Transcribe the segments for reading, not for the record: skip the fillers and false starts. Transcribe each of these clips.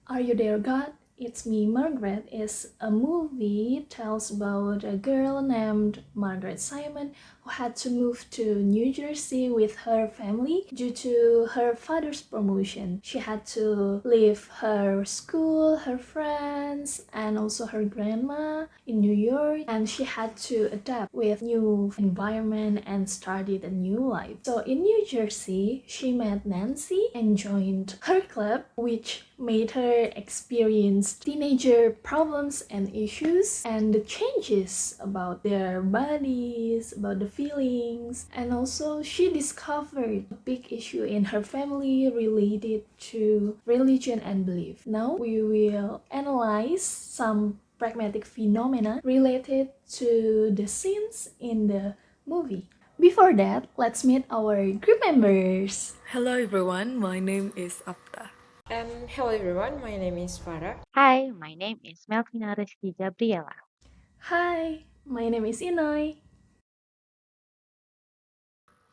Are You There, God? It's Me, Margaret is a movie tells about a girl named Margaret Simon who had to move to New Jersey with her family due to her father's promotion. She had to leave her school, her friends, and also her grandma in New York, and she had to adapt with new environment and started a new life. So in New Jersey, she met Nancy and joined her club, which made her experience teenager problems and issues and the changes about their bodies, about the feelings, and also she discovered a big issue in her family related to religion and belief. Now we will analyze some pragmatic phenomena related to the scenes in the movie. Before that, let's meet our group members. Hello everyone, my name is Apta. And hello everyone, my name is Farah. Hi, my name is Melvina Gabriella. Hi, my name is Inoi.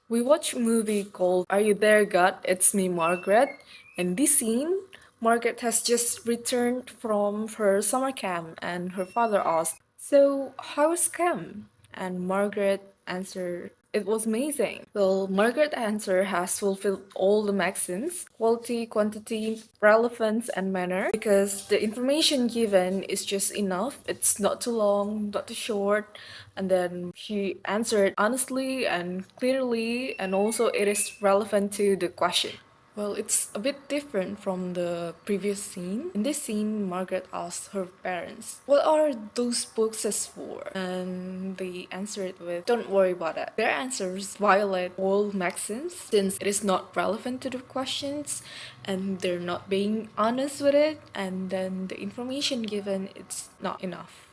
We watched a movie called Are You There, God? It's Me, Margaret. In this scene, Margaret has just returned from her summer camp and her father asked, "So, how was camp?" And Margaret answered, "It was amazing." Well, Margaret's answer has fulfilled all the maxims: quality, quantity, relevance, and manner, because the information given is just enough. It's not too long, not too short. And then she answered honestly and clearly, and also it is relevant to the question. Well, it's a bit different from the previous scene. In this scene, Margaret asked her parents, "What are those boxes for?" And they answered with, "Don't worry about it." Their answers violate all maxims since it is not relevant to the questions and they're not being honest with it, and then the information given it's not enough.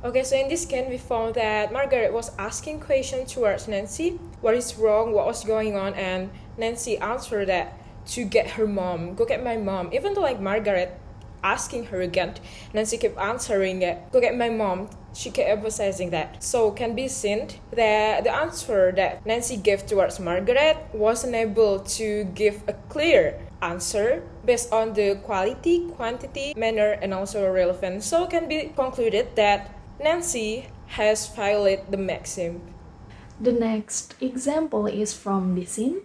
Okay, so in this scan, we found that Margaret was asking questions towards Nancy. What is wrong? What was going on? And Nancy answered that to get her mom, go get my mom. Even though like Margaret asking her again, Nancy kept answering that, go get my mom. She kept emphasizing that. So can be seen that the answer that Nancy gave towards Margaret wasn't able to give a clear answer based on the quality, quantity, manner, and also relevance. So can be concluded that Nancy has violated the maxim. The next example is from the scene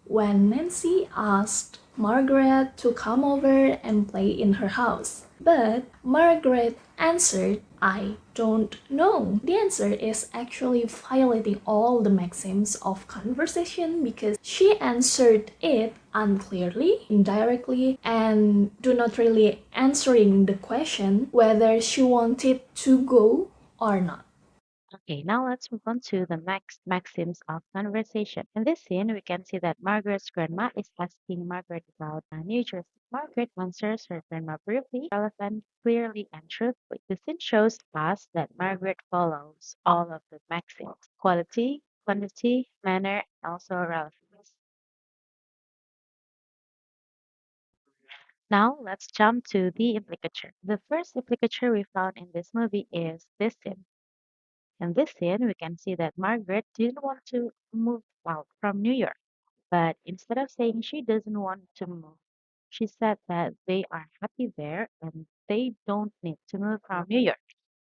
when Nancy asked Margaret to come over and play in her house. But Margaret answered, I don't know. The answer is actually violating all the maxims of conversation because she answered it unclearly, indirectly, and do not really answering the question whether she wanted to go or not. Okay, now let's move on to the maxims of conversation. In this scene, we can see that Margaret's grandma is asking Margaret about New Jersey. Margaret answers her grandma briefly, relevant, clearly, and truthfully. The scene shows us that Margaret follows all of the maxims: quality, quantity, manner, and also relevance. Now let's jump to the implicature. The first implicature we found in this movie is this scene. In this scene, we can see that Margaret didn't want to move out from New York, but instead of saying she doesn't want to move, she said that they are happy there and they don't need to move from New York.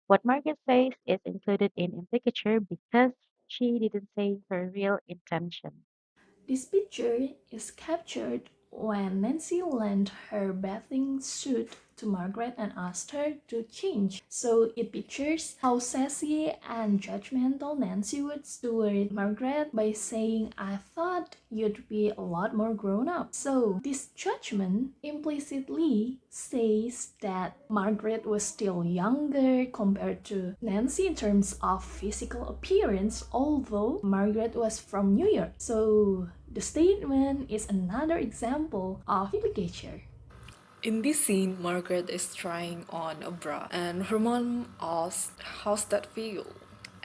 What Margaret says is included in implicature because she didn't say her real intention. This picture is captured when Nancy lent her bathing suit to Margaret and asked her to change. So it pictures how sassy and judgmental Nancy was toward Margaret by saying, I thought you'd be a lot more grown up. So this judgment implicitly says that Margaret was still younger compared to Nancy in terms of physical appearance, although Margaret was from New York. So the statement is another example of implicature. In this scene, Margaret is trying on a bra, and her mom asks, "How's that feel?"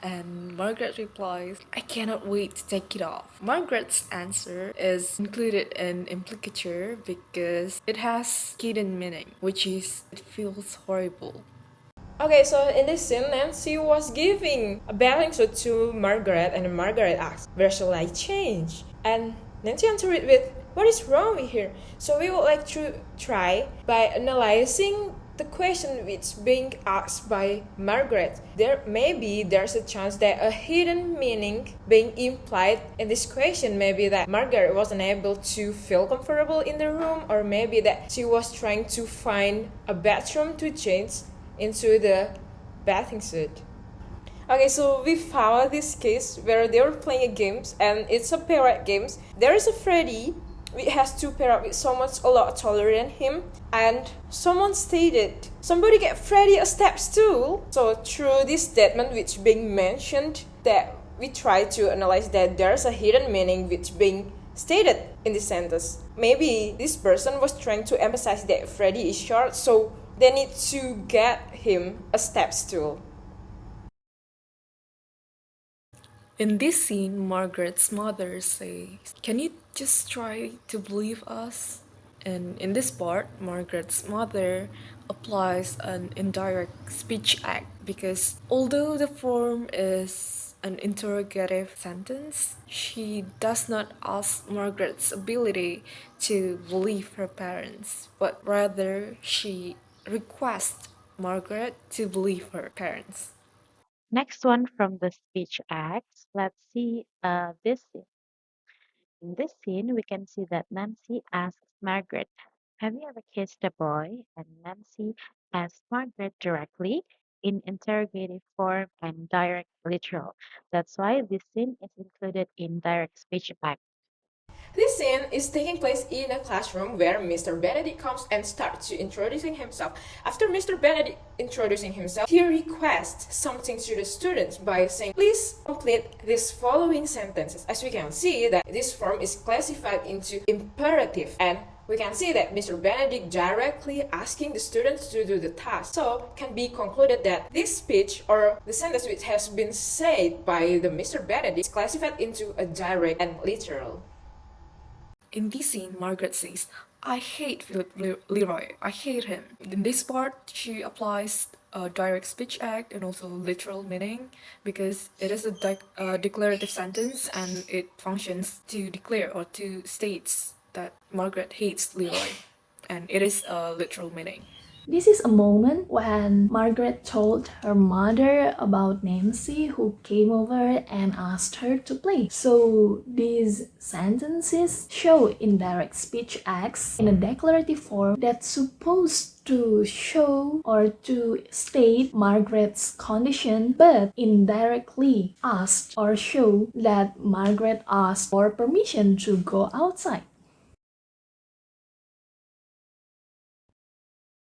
And Margaret replies, "I cannot wait to take it off." Margaret's answer is included in implicature because it has hidden meaning, which is it feels horrible. Okay, so in this scene, Nancy was giving a bathing suit to Margaret, and Margaret asked, where shall I change? And Nancy answered with, what is wrong with her? So we would like to try by analyzing the question which being asked by Margaret. There's a chance that a hidden meaning being implied in this question. Maybe that Margaret wasn't able to feel comfortable in the room, or maybe that she was trying to find a bathroom to change into the bathing suit. Okay, so we found this case where they were playing a games, and it's a parrot games. There is a Freddy which has two parrot with someone a lot taller than him, and someone stated somebody get Freddy a step stool. So through this statement which being mentioned, that we try to analyze that there's a hidden meaning which being stated in this sentence. Maybe this person was trying to emphasize that Freddy is short, so they need to get him a step stool. In this scene, Margaret's mother says, "Can you just try to believe us?" And in this part, Margaret's mother applies an indirect speech act because although the form is an interrogative sentence, she does not ask Margaret's ability to believe her parents, but rather she requests Margaret to believe her parents. Next one from the speech acts. Let's see this scene. In this scene, we can see that Nancy asks Margaret, "Have you ever kissed a boy?" And Nancy asks Margaret directly in interrogative form and direct literal. That's why this scene is included in direct speech act. This scene is taking place in a classroom where Mr. Benedict comes and starts to introducing himself. After Mr. Benedict introducing himself, he requests something to the students by saying, "Please complete these following sentences." As we can see that this form is classified into imperative, and we can see that Mr. Benedict directly asking the students to do the task. So can be concluded that this speech or the sentence which has been said by the Mr. Benedict is classified into a direct and literal. In this scene, Margaret says, "I hate Philip Leroy. I hate him." In this part, she applies a direct speech act and also literal meaning because it is a declarative sentence and it functions to declare or to states that Margaret hates Leroy, and it is a literal meaning. This is a moment when Margaret told her mother about Nancy who came over and asked her to play. So these sentences show indirect speech acts in a declarative form that's supposed to show or to state Margaret's condition, but indirectly asked or show that Margaret asked for permission to go outside.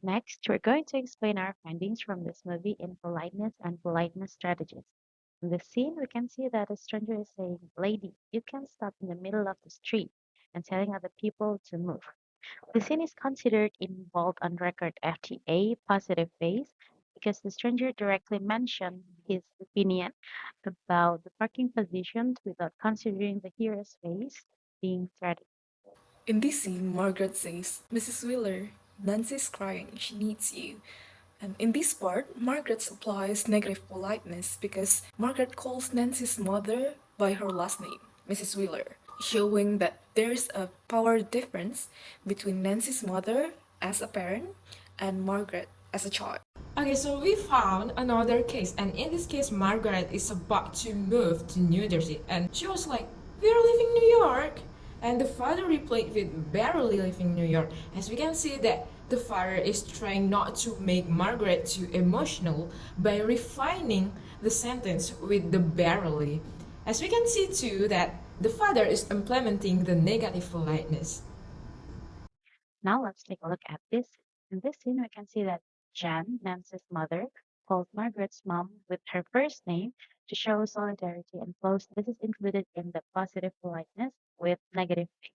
Next, we're going to explain our findings from this movie in politeness and politeness strategies. In this scene, we can see that a stranger is saying, "Lady, you can't stop in the middle of the street," and telling other people to move. The scene is considered in bold on record FTA positive phase because the stranger directly mentioned his opinion about the parking positions without considering the hearer's face being threatened. In this scene, Margaret says, "Mrs. Wheeler, Nancy's crying. She needs you." And in this part, Margaret applies negative politeness because Margaret calls Nancy's mother by her last name, Mrs. Wheeler, showing that there's a power difference between Nancy's mother as a parent and Margaret as a child. Okay, so we found another case, and in this case, Margaret is about to move to New Jersey, and she was like, "We're leaving New York." And the father replied with, "Barely leaving New York." As we can see that the father is trying not to make Margaret too emotional by refining the sentence with the barely. As we can see too that the father is implementing the negative politeness. Now let's take a look at this. In this scene, we can see that Jan, Nancy's mother, called Margaret's mom with her first name to show solidarity and close. This is included in the positive politeness with negative face.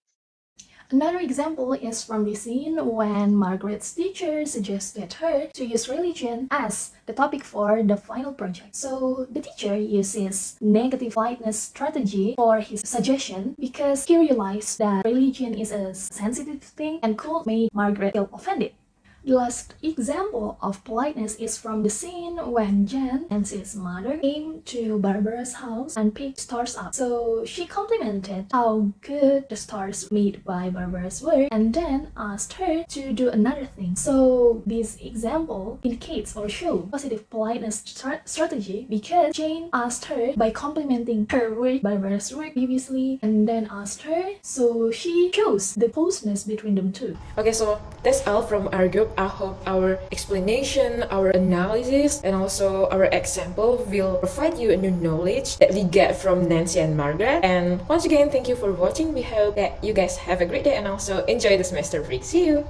Another example is from the scene when Margaret's teacher suggested her to use religion as the topic for the final project. So the teacher uses negative politeness strategy for his suggestion because he realized that religion is a sensitive thing and could make Margaret feel offended. The last example of politeness is from the scene when Jen, Nancy's mother, came to Barbara's house and picked stars up. So she complimented how good the stars made by Barbara's work and then asked her to do another thing. So this example indicates or shows positive politeness strategy because Jane asked her by complimenting her work, Barbara's work previously, and then asked her, so she chose the closeness between them two. Okay, so that's all from our group. I hope our explanation, our analysis, and also our example will provide you a new knowledge that we get from Nancy and Margaret. And once again, thank you for watching. We hope that you guys have a great day and also enjoy the semester break. See you!